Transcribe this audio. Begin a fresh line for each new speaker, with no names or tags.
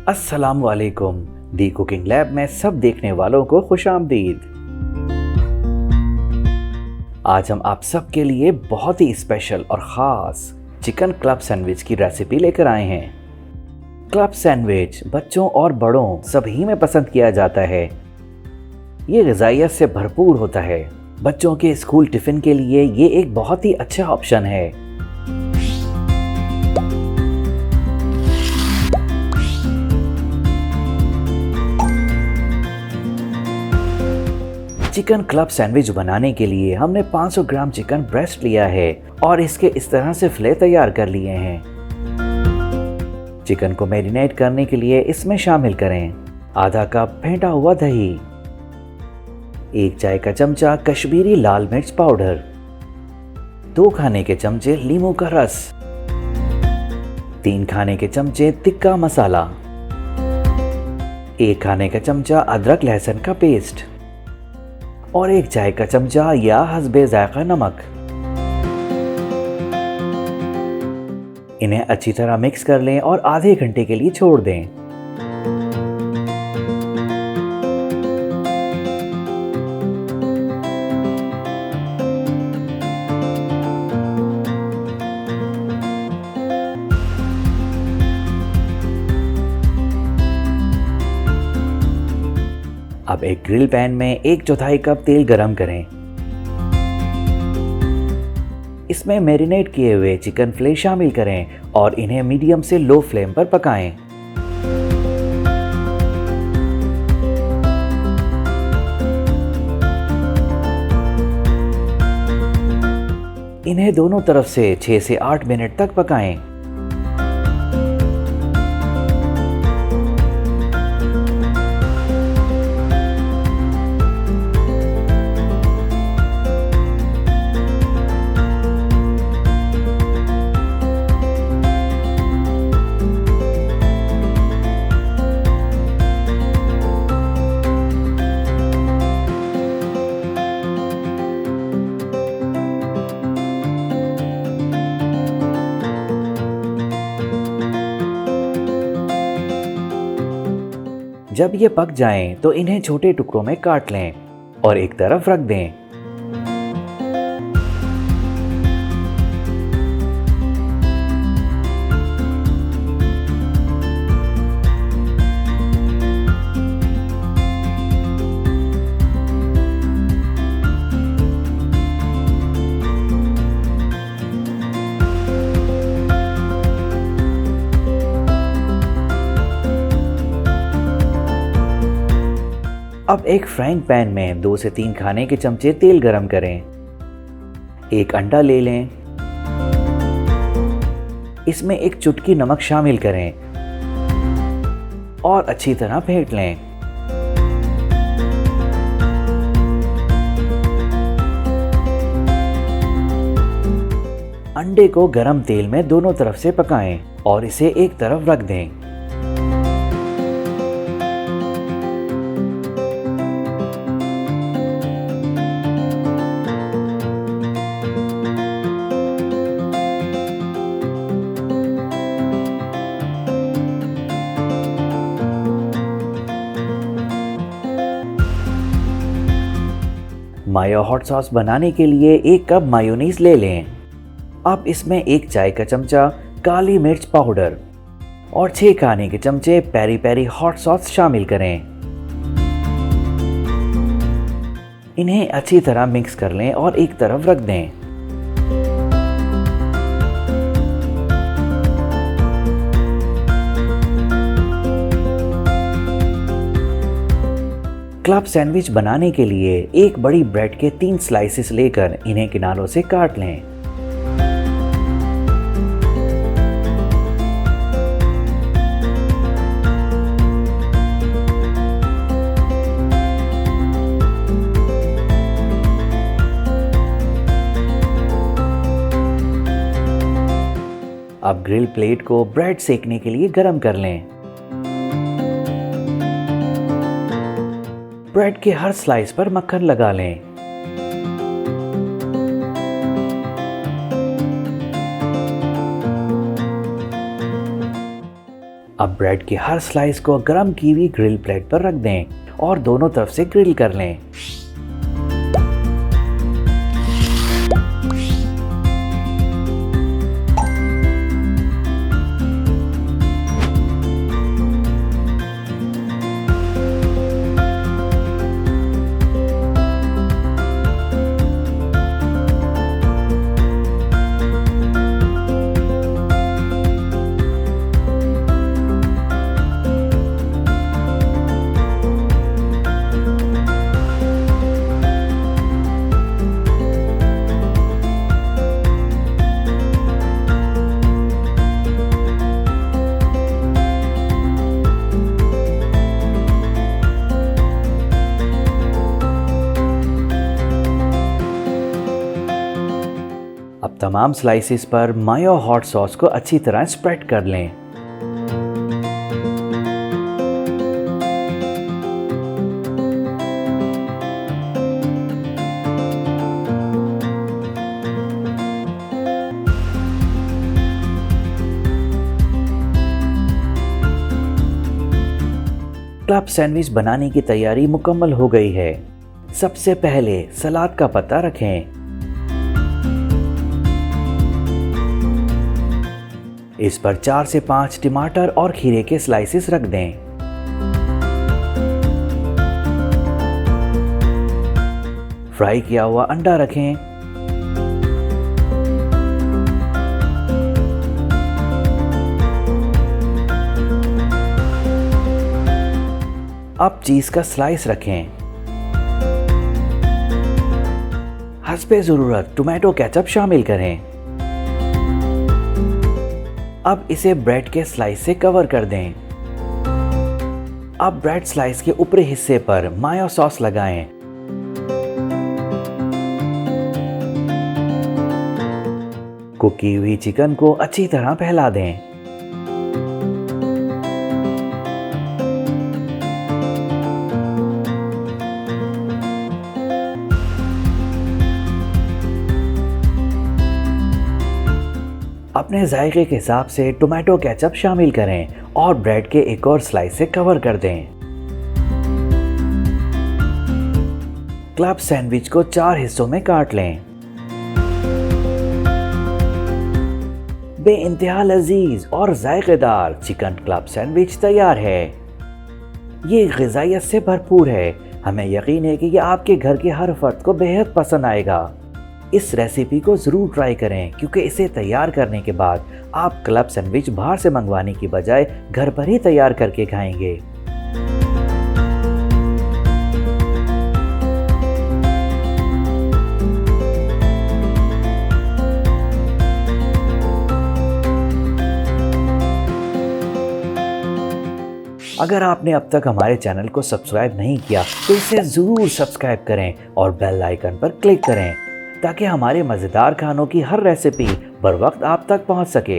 अस्सलाम वालेकुम। दी cooking lab में सब देखने वालों को खुशामदीद। आज हम आप सबके लिए बहुत ही स्पेशल और ख़ास चिकन क्लब सैंडविच की रेसिपी लेकर आए हैं। क्लब सैंडविच बच्चों और बड़ों सभी में पसंद किया जाता है। ये ग़िज़ाइयत से भरपूर होता है। बच्चों के स्कूल टिफ़िन के लिए ये एक बहुत ही अच्छा ऑप्शन है। चिकन क्लब सैंडविच बनाने के लिए हमने 500 ग्राम चिकन ब्रेस्ट लिया है और इसके इस तरह से फिले तैयार कर लिए हैं। चिकन को मैरिनेट करने के लिए इसमें शामिल करें आधा कप फेंटा हुआ दही, 1 चाय का चमचा कश्मीरी लाल मिर्च पाउडर, 2 खाने के चमचे लीमू का रस, 3 खाने के चमचे तिक्का मसाला, 1 खाने का चमचा अदरक लहसुन का पेस्ट और 1 चाय का चमचा या हस्बे जायका नमक। इन्हें अच्छी तरह मिक्स कर लें और आधे घंटे के लिए छोड़ दें। अब एक ग्रिल पैन में 1/4 कप तेल गरम करें। इसमें मैरिनेट किए हुए चिकन फिले शामिल करें और इन्हें मीडियम से लो फ्लेम पर पकाएं। इन्हें दोनों तरफ से 6 से 8 मिनट तक पकाएं। जब ये पक जाएं तो इन्हें छोटे टुकड़ों में काट लें और एक तरफ रख दें। अब एक फ्राइंग पैन में 2 से 3 खाने के चमचे तेल गरम करें। 1 अंडा ले लें। इसमें 1 चुटकी नमक शामिल करें और अच्छी तरह फेंट लें। अंडे को गरम तेल में दोनों तरफ से पकाएं और इसे एक तरफ रख दें। मायो हॉट सॉस बनाने के लिए 1 कप मायोनीज ले लें। अब इसमें 1 चाय का चमचा काली मिर्च पाउडर और 6 खाने के चमचे पेरी पेरी हॉट सॉस शामिल करें। इन्हें अच्छी तरह मिक्स कर लें और एक तरफ रख दें। क्लब सैंडविच बनाने के लिए एक बड़ी ब्रेड के 3 स्लाइसेस लेकर इन्हें किनारों से काट लें। अब ग्रिल प्लेट को ब्रेड सेकने के लिए गरम कर लें। ब्रेड के हर स्लाइस पर मक्खन लगा लें। अब ब्रेड के हर स्लाइस को गरम की हुई ग्रिल प्लेट पर रख दें और दोनों तरफ से ग्रिल कर लें। अब तमाम स्लाइसेस पर मायो हॉट सॉस को अच्छी तरह स्प्रेड कर लें। क्लब सैंडविच बनाने की तैयारी मुकम्मल हो गई है। सबसे पहले सलाद का पत्ता रखें। इस पर 4 से 5 टमाटर और खीरे के स्लाइसेस रख दें। फ्राई किया हुआ अंडा रखें। अब चीज का स्लाइस रखें। हस्बे ज़रूरत टोमेटो केचप शामिल करें। अब इसे ब्रेड के स्लाइस से कवर कर दें। अब ब्रेड स्लाइस के ऊपरी हिस्से पर मायो सॉस लगाएं। कुक की हुई चिकन को अच्छी तरह फैला दें। अपने जायके के हिसाब से टोमेटो केचप शामिल करें और ब्रेड के एक और स्लाइस से कवर कर दें। क्लब सैंडविच को 4 हिस्सों में काट लें। बेइंतहा लजीज और जायकेदार चिकन क्लब सैंडविच तैयार है। ये ग़िज़ाइयत से भरपूर है। हमें यकीन है कि ये आपके घर के हर फर्द को बेहद पसंद आएगा। इस रेसिपी को ज़रूर ट्राई करें क्योंकि इसे तैयार करने के बाद आप क्लब सैंडविच बाहर से मंगवाने की बजाय घर पर ही तैयार करके खाएंगे। अगर आपने अब तक हमारे चैनल को सब्सक्राइब नहीं किया तो इसे ज़रूर सब्सक्राइब करें और बेल आइकन पर क्लिक करें ताकि हमारे मज़ेदार खानों की हर रेसिपी बर वक्त आप तक पहुंच सके।